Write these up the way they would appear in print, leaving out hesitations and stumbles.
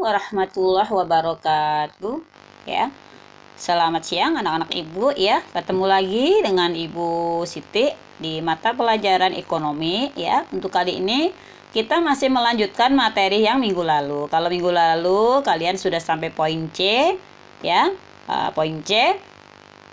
warahmatullahi wabarakatuh. Ya, selamat siang anak-anak ibu ya. Ketemu lagi dengan Ibu Siti di mata pelajaran ekonomi ya. Untuk kali ini kita masih melanjutkan materi yang minggu lalu. Kalau minggu lalu kalian sudah sampai poin C ya, poin C.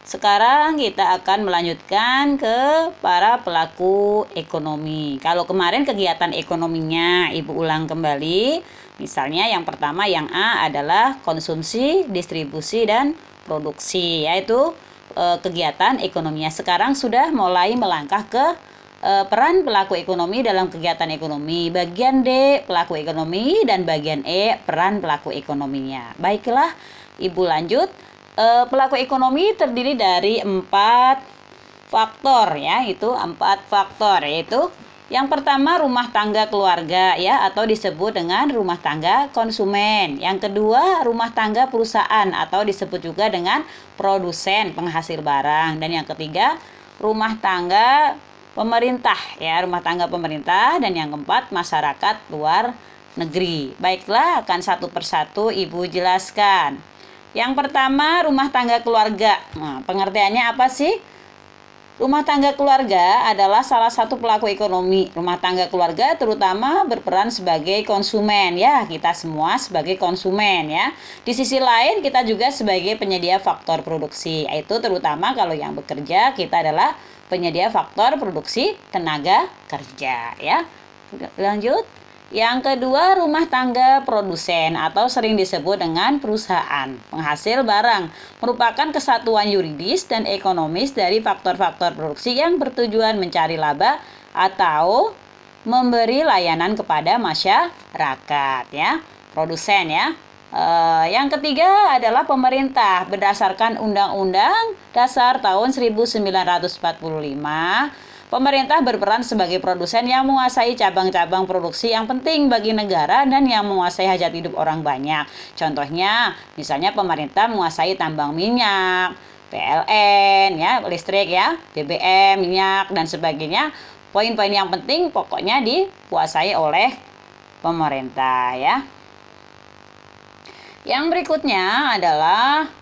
Sekarang kita akan melanjutkan ke para pelaku ekonomi. Kalau kemarin kegiatan ekonominya Ibu ulang kembali. Misalnya yang pertama yang A adalah konsumsi, distribusi, dan produksi. Yaitu kegiatan ekonominya. Sekarang sudah mulai melangkah ke peran pelaku ekonomi dalam kegiatan ekonomi. Bagian D pelaku ekonomi dan bagian E peran pelaku ekonominya. Baiklah Ibu lanjut. Pelaku ekonomi terdiri dari 4 faktor ya, itu 4 faktor, yaitu yang pertama rumah tangga keluarga ya, atau disebut dengan rumah tangga konsumen. Yang kedua rumah tangga perusahaan atau disebut juga dengan produsen penghasil barang. Dan yang ketiga rumah tangga pemerintah ya, rumah tangga pemerintah. Dan yang keempat masyarakat luar negeri. Baiklah, akan satu persatu Ibu jelaskan. Yang pertama, rumah tangga keluarga. Nah, pengertiannya apa sih? Rumah tangga keluarga adalah salah satu pelaku ekonomi. Rumah tangga keluarga terutama berperan sebagai konsumen ya, kita semua sebagai konsumen ya. Di sisi lain kita juga sebagai penyedia faktor produksi. Itu terutama kalau yang bekerja kita adalah penyedia faktor produksi tenaga kerja ya. Lanjut. Yang kedua, rumah tangga produsen atau sering disebut dengan perusahaan penghasil barang, merupakan kesatuan yuridis dan ekonomis dari faktor-faktor produksi yang bertujuan mencari laba atau memberi layanan kepada masyarakat ya, produsen ya. Yang ketiga adalah pemerintah berdasarkan Undang-Undang Dasar tahun 1945. Pemerintah berperan sebagai produsen yang menguasai cabang-cabang produksi yang penting bagi negara dan yang menguasai hajat hidup orang banyak. Contohnya, misalnya pemerintah menguasai tambang minyak, PLN, ya, listrik, ya, BBM, minyak, dan sebagainya. Poin-poin yang penting pokoknya dikuasai oleh pemerintah, ya. Yang berikutnya adalah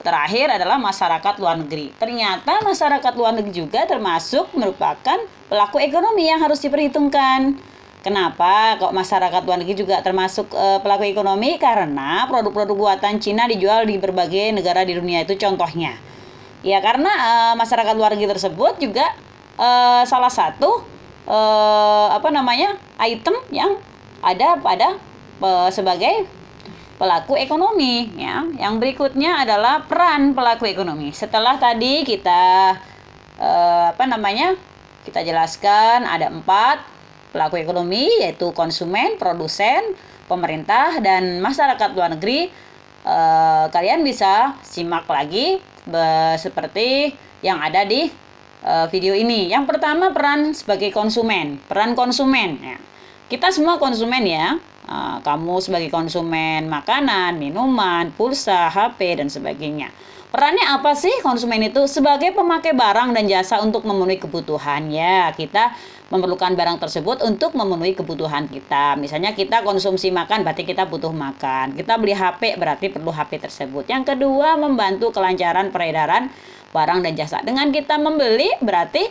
terakhir adalah masyarakat luar negeri. Ternyata masyarakat luar negeri juga termasuk merupakan pelaku ekonomi yang harus diperhitungkan. Kenapa kok masyarakat luar negeri juga termasuk pelaku ekonomi? Karena produk-produk buatan Cina dijual di berbagai negara di dunia, itu contohnya. Ya karena masyarakat luar negeri tersebut juga salah satu item yang ada pada sebagai pelaku ekonomi ya. Yang berikutnya adalah peran pelaku ekonomi. Setelah tadi kita kita jelaskan ada 4 pelaku ekonomi, yaitu konsumen, produsen, pemerintah, dan masyarakat luar negeri. Kalian bisa simak lagi seperti yang ada di video ini. Yang pertama, peran sebagai konsumen. Peran konsumen ya. Kita semua konsumen ya. Kamu sebagai konsumen makanan, minuman, pulsa, HP, dan sebagainya. Perannya apa sih konsumen itu? Sebagai pemakai barang dan jasa untuk memenuhi kebutuhan ya. Kita memerlukan barang tersebut untuk memenuhi kebutuhan kita. Misalnya kita konsumsi makan, berarti kita butuh makan. Kita beli HP, berarti perlu HP tersebut. Yang kedua, membantu kelancaran peredaran barang dan jasa. Dengan kita membeli, berarti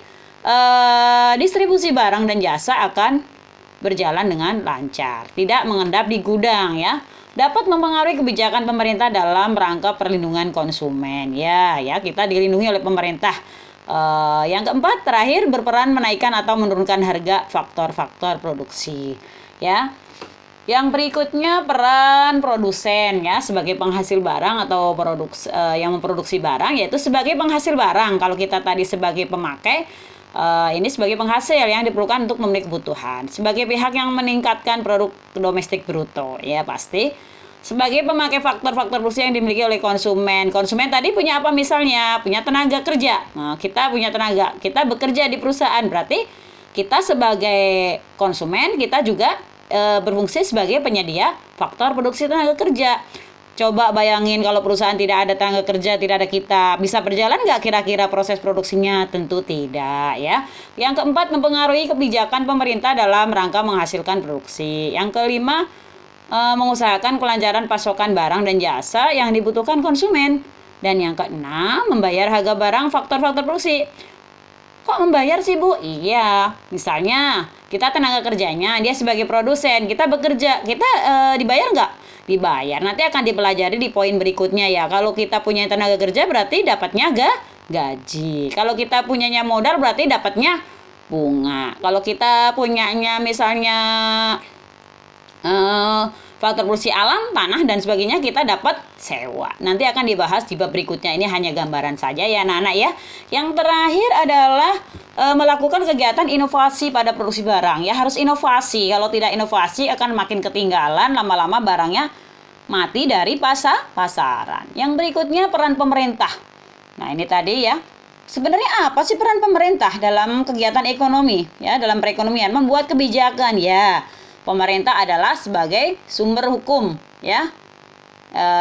distribusi barang dan jasa akan berjalan dengan lancar, tidak mengendap di gudang ya. Dapat mempengaruhi kebijakan pemerintah dalam rangka perlindungan konsumen ya, kita dilindungi oleh pemerintah. Yang keempat, terakhir, berperan menaikkan atau menurunkan harga faktor-faktor produksi ya. Yang berikutnya peran produsen ya, sebagai penghasil barang atau yang memproduksi barang, yaitu sebagai penghasil barang. Kalau kita tadi sebagai pemakai, ini sebagai penghasil yang diperlukan untuk memenuhi kebutuhan. Sebagai pihak yang meningkatkan produk domestik bruto ya, pasti sebagai pemakai faktor-faktor produksi yang dimiliki oleh konsumen. Konsumen tadi punya apa misalnya? Punya tenaga kerja. Nah, kita punya tenaga, kita bekerja di perusahaan, berarti kita sebagai konsumen kita juga berfungsi sebagai penyedia faktor produksi tenaga kerja. Coba bayangin kalau perusahaan tidak ada tenaga kerja, tidak ada kita, bisa berjalan nggak kira-kira proses produksinya? Tentu tidak ya. Yang keempat, mempengaruhi kebijakan pemerintah dalam rangka menghasilkan produksi. Yang kelima, mengusahakan kelancaran pasokan barang dan jasa yang dibutuhkan konsumen. Dan yang keenam, membayar harga barang faktor-faktor produksi. Kok membayar sih, Bu? Iya, misalnya kita tenaga kerjanya, dia sebagai produsen, kita bekerja, kita dibayar nggak? Dibayar. Nanti akan dipelajari di poin berikutnya ya. Kalau kita punya tenaga kerja berarti dapatnya gaji. Kalau kita punyanya modal berarti dapatnya bunga. Kalau kita punyanya misalnya faktor produksi alam, tanah dan sebagainya, kita dapat sewa. Nanti akan dibahas di bab berikutnya. Ini hanya gambaran saja ya anak-anak ya. Yang terakhir adalah melakukan kegiatan inovasi pada produksi barang. Ya harus inovasi. Kalau tidak inovasi akan makin ketinggalan, lama-lama barangnya mati dari pasaran. Yang berikutnya peran pemerintah. Nah ini tadi ya. Sebenarnya apa sih peran pemerintah dalam kegiatan ekonomi? Ya dalam perekonomian, membuat kebijakan ya. Pemerintah adalah sebagai sumber hukum ya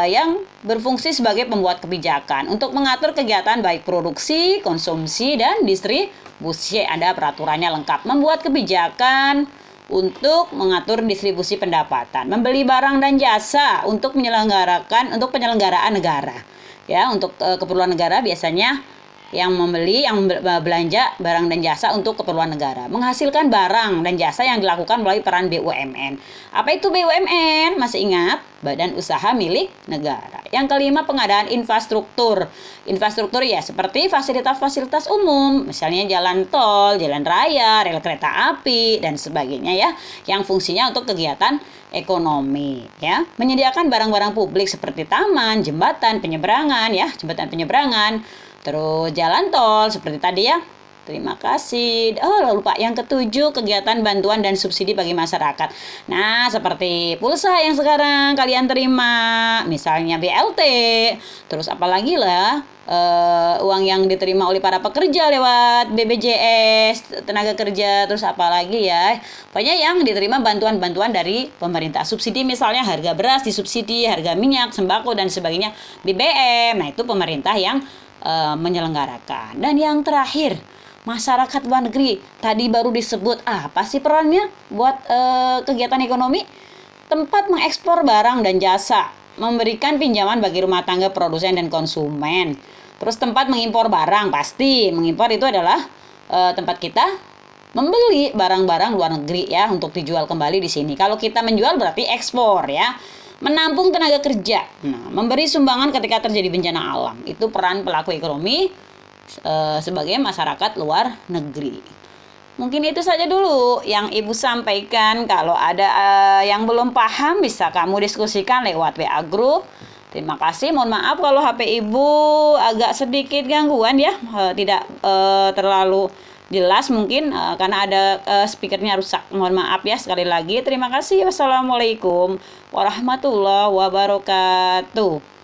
yang berfungsi sebagai pembuat kebijakan untuk mengatur kegiatan baik produksi, konsumsi, dan distribusi. Ada peraturannya lengkap. Membuat kebijakan untuk mengatur distribusi pendapatan, membeli barang dan jasa untuk penyelenggaraan negara. Ya, untuk keperluan negara biasanya yang membeli, yang belanja barang dan jasa untuk keperluan negara. Menghasilkan barang dan jasa yang dilakukan melalui peran BUMN. Apa itu BUMN? Masih ingat? Badan Usaha Milik Negara. Yang kelima, pengadaan infrastruktur. Infrastruktur ya seperti fasilitas-fasilitas umum, misalnya jalan tol, jalan raya, rel kereta api, dan sebagainya ya, yang fungsinya untuk kegiatan ekonomi ya. Menyediakan barang-barang publik seperti taman, jembatan penyeberangan ya, jembatan penyeberangan. Terus jalan tol seperti tadi ya. Terima kasih. Oh lupa, yang ketujuh, kegiatan bantuan dan subsidi bagi masyarakat. Nah seperti pulsa yang sekarang kalian terima, misalnya BLT. Terus apalagi lah uang yang diterima oleh para pekerja lewat BPJS tenaga kerja. Terus apalagi ya, pokoknya yang diterima bantuan-bantuan dari pemerintah. Subsidi misalnya harga beras disubsidi, harga minyak, sembako dan sebagainya, BBM. Nah itu pemerintah yang menyelenggarakan. Dan yang terakhir, masyarakat luar negeri. Tadi baru disebut apa sih perannya buat kegiatan ekonomi? Tempat mengekspor barang dan jasa, memberikan pinjaman bagi rumah tangga, produsen dan konsumen. Terus tempat mengimpor barang, pasti mengimpor itu adalah tempat kita membeli barang-barang luar negeri ya untuk dijual kembali di sini. Kalau kita menjual berarti ekspor ya. Menampung tenaga kerja. Nah, memberi sumbangan ketika terjadi bencana alam. Itu peran pelaku ekonomi sebagai masyarakat luar negeri. Mungkin itu saja dulu yang Ibu sampaikan. Kalau ada yang belum paham bisa kamu diskusikan lewat WA group. Terima kasih. Mohon maaf kalau HP Ibu agak sedikit gangguan ya. Tidak terlalu jelas mungkin karena ada speakernya rusak. Mohon maaf ya sekali lagi. Terima kasih. Wassalamualaikum warahmatullahi wabarakatuh.